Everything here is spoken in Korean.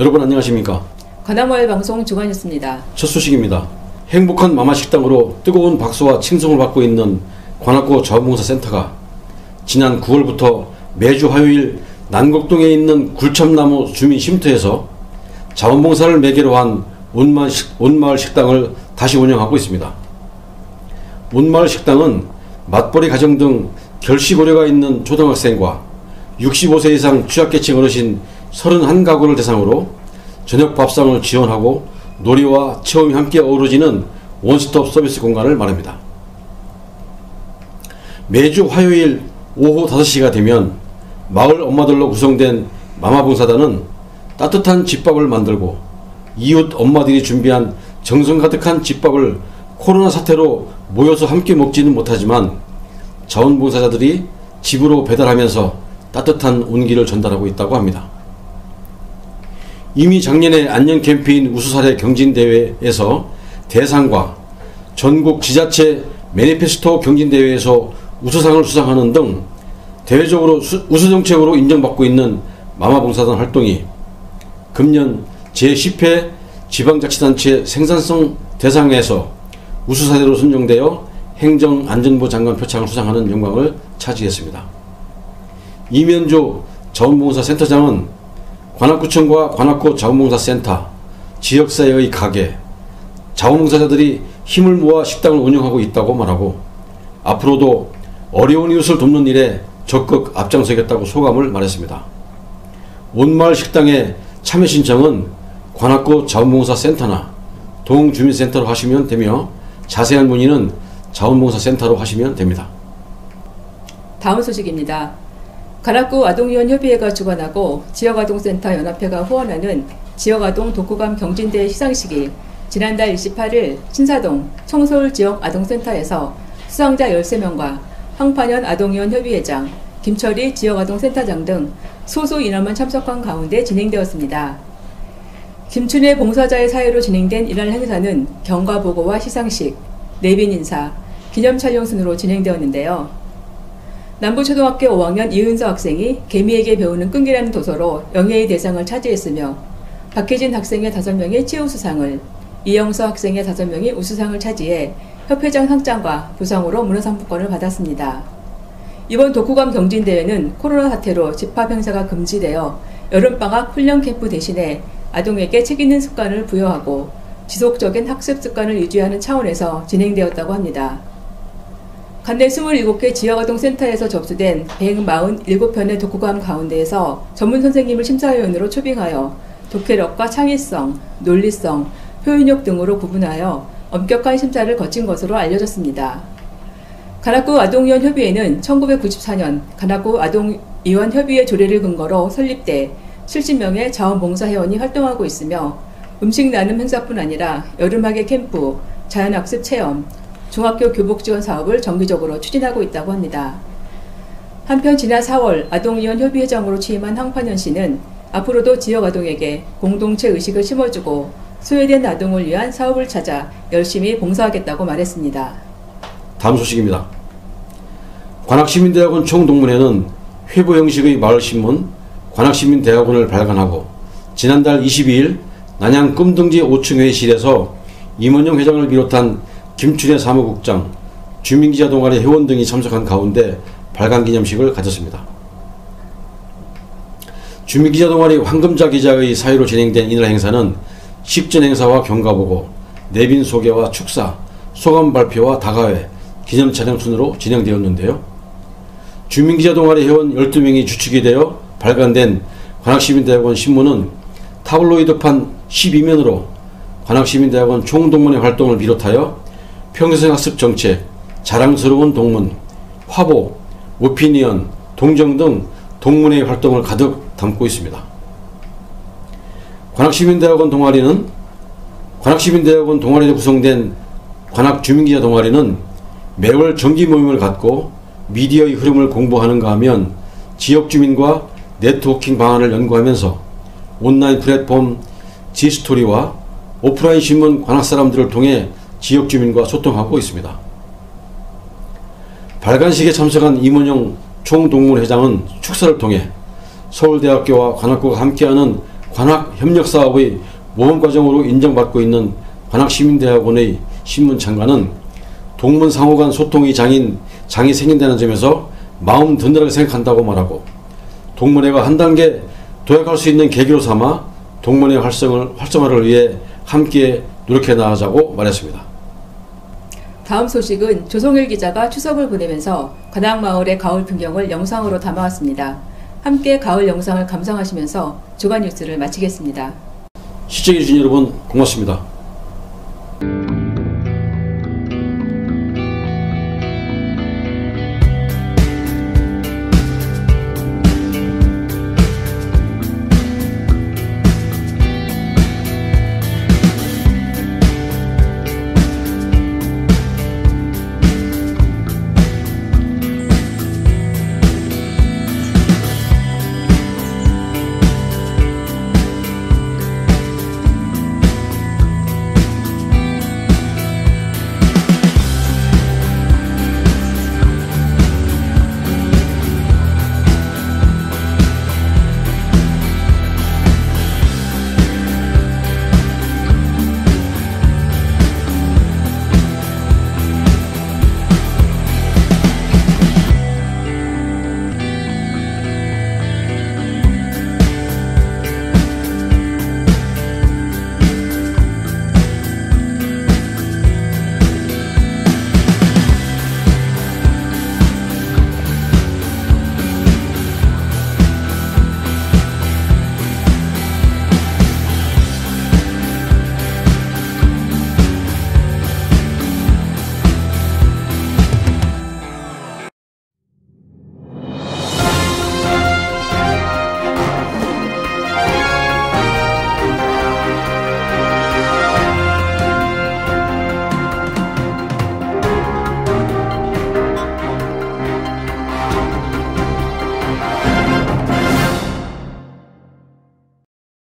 여러분 안녕하십니까? 관악마을 방송 주관이었습니다. 첫 소식입니다. 행복한 마마식당으로 뜨거운 박수와 칭송을 받고 있는 관악구 자원봉사센터가 지난 9월부터 매주 화요일 난곡동에 있는 굴참나무 주민쉼터에서 자원봉사를 매개로 한 온마을 식당을 다시 운영하고 있습니다. 온마을 식당은 맞벌이 가정 등 결식고려가 있는 초등학생과 65세 이상 취약계층 어르신 31가구를 대상으로 저녁 밥상을 지원하고 놀이와 체험이 함께 어우러지는 원스톱 서비스 공간을 말합니다. 매주 화요일 오후 5시가 되면 마을 엄마들로 구성된 마마봉사단은 따뜻한 집밥을 만들고 이웃 엄마들이 준비한 정성 가득한 집밥을 코로나 사태로 모여서 함께 먹지는 못하지만 자원봉사자들이 집으로 배달하면서 따뜻한 온기를 전달하고 있다고 합니다. 이미 작년에 안녕 캠페인 우수사례 경진대회에서 대상과 전국 지자체 매니페스토 경진대회에서 우수상을 수상하는 등 대외적으로 우수정책으로 인정받고 있는 마마봉사단 활동이 금년 제10회 지방자치단체 생산성 대상에서 우수사례로 선정되어 행정안전부 장관 표창을 수상하는 영광을 차지했습니다. 이면조 자원봉사센터장은 관악구청과 관악구 자원봉사센터, 지역사회의 가게, 자원봉사자들이 힘을 모아 식당을 운영하고 있다고 말하고 앞으로도 어려운 이웃을 돕는 일에 적극 앞장서겠다고 소감을 말했습니다. 온마을 식당의 참여 신청은 관악구 자원봉사센터나 동주민센터로 하시면 되며 자세한 문의는 자원봉사센터로 하시면 됩니다. 다음 소식입니다. 관악구 아동위원협의회가 주관하고 지역아동센터 연합회가 후원하는 지역아동 독후감 경진대회 시상식이 지난달 28일 신사동 청서울지역아동센터에서 수상자 13명과 황판현 아동위원협의회장, 김철희 지역아동센터장 등 소수 인원만 참석한 가운데 진행되었습니다. 김춘혜 봉사자의 사회로 진행된 이날 행사는 경과보고와 시상식, 내빈 인사, 기념촬영 순으로 진행되었는데요. 남부초등학교 5학년 이은서 학생이 개미에게 배우는 끈기라는 도서로 영예의 대상을 차지했으며 박혜진 학생의 5명이 최우수상을, 이영서 학생의 5명이 우수상을 차지해 협회장 상장과 부상으로 문화상품권을 받았습니다. 이번 독후감 경진대회는 코로나 사태로 집합 행사가 금지되어 여름방학 훈련 캠프 대신에 아동에게 책 읽는 습관을 부여하고 지속적인 학습 습관을 유지하는 차원에서 진행되었다고 합니다. 관내 27개 지역아동센터에서 접수된 147편의 독후감 가운데에서 전문 선생님을 심사위원으로 초빙하여 독해력과 창의성, 논리성, 표현력 등으로 구분하여 엄격한 심사를 거친 것으로 알려졌습니다. 관악구 아동위원협의회는 1994년 관악구 아동위원협의회 조례를 근거로 설립돼 70명의 자원봉사회원이 활동하고 있으며 음식 나눔 행사뿐 아니라 여름학예 캠프, 자연학습 체험, 중학교 교복 지원 사업을 정기적으로 추진하고 있다고 합니다. 한편 지난 4월 아동위원협의회장으로 취임한 황판현 씨는 앞으로도 지역 아동에게 공동체 의식을 심어주고 소외된 아동을 위한 사업을 찾아 열심히 봉사하겠다고 말했습니다. 다음 소식입니다. 관악시민대학원 총동문회는 회부 형식의 마을신문 관악시민대학원을 발간하고 지난달 22일 난양 끔등지 5층 회의실에서 임원영 회장을 비롯한 김춘혜 사무국장, 주민기자 동아리 회원 등이 참석한 가운데 발간기념식을 가졌습니다. 주민기자 동아리 황금자 기자의 사회로 진행된 이날 행사는 식전 행사와 경과보고, 내빈 소개와 축사, 소감 발표와 다가회, 기념 촬영 순으로 진행되었는데요. 주민기자 동아리 회원 12명이 주축이 되어 발간된 관악시민대학원 신문은 타블로이드판 12면으로 관악시민대학원 총동문회 활동을 비롯하여 평생 학습 정책, 자랑스러운 동문, 화보, 오피니언, 동정 등 동문회의 활동을 가득 담고 있습니다. 관악시민대학원 동아리로 구성된 관악주민기자 동아리는 매월 정기 모임을 갖고 미디어의 흐름을 공부하는가 하면 지역주민과 네트워킹 방안을 연구하면서 온라인 플랫폼 지스토리와 오프라인 신문 관악사람들을 통해 지역주민과 소통하고 있습니다. 발간식에 참석한 임원영 총동문회장은 축사를 통해 서울대학교와 관악구가 함께하는 관악협력사업의 모범과정으로 인정받고 있는 관악시민대학원의 신문창관은 동문 상호 간 소통의 장이 생긴다는 점에서 마음 든든하게 생각한다고 말하고, 동문회가 한 단계 도약할 수 있는 계기로 삼아 동문회 활성화를 위해 함께 노력해 나가자고 말했습니다. 다음 소식은 조성일 기자가 추석을 보내면서 관악마을의 가을 풍경을 영상으로 담아왔습니다. 함께 가을 영상을 감상하시면서 주간 뉴스를 마치겠습니다. 시청해주신 여러분 고맙습니다.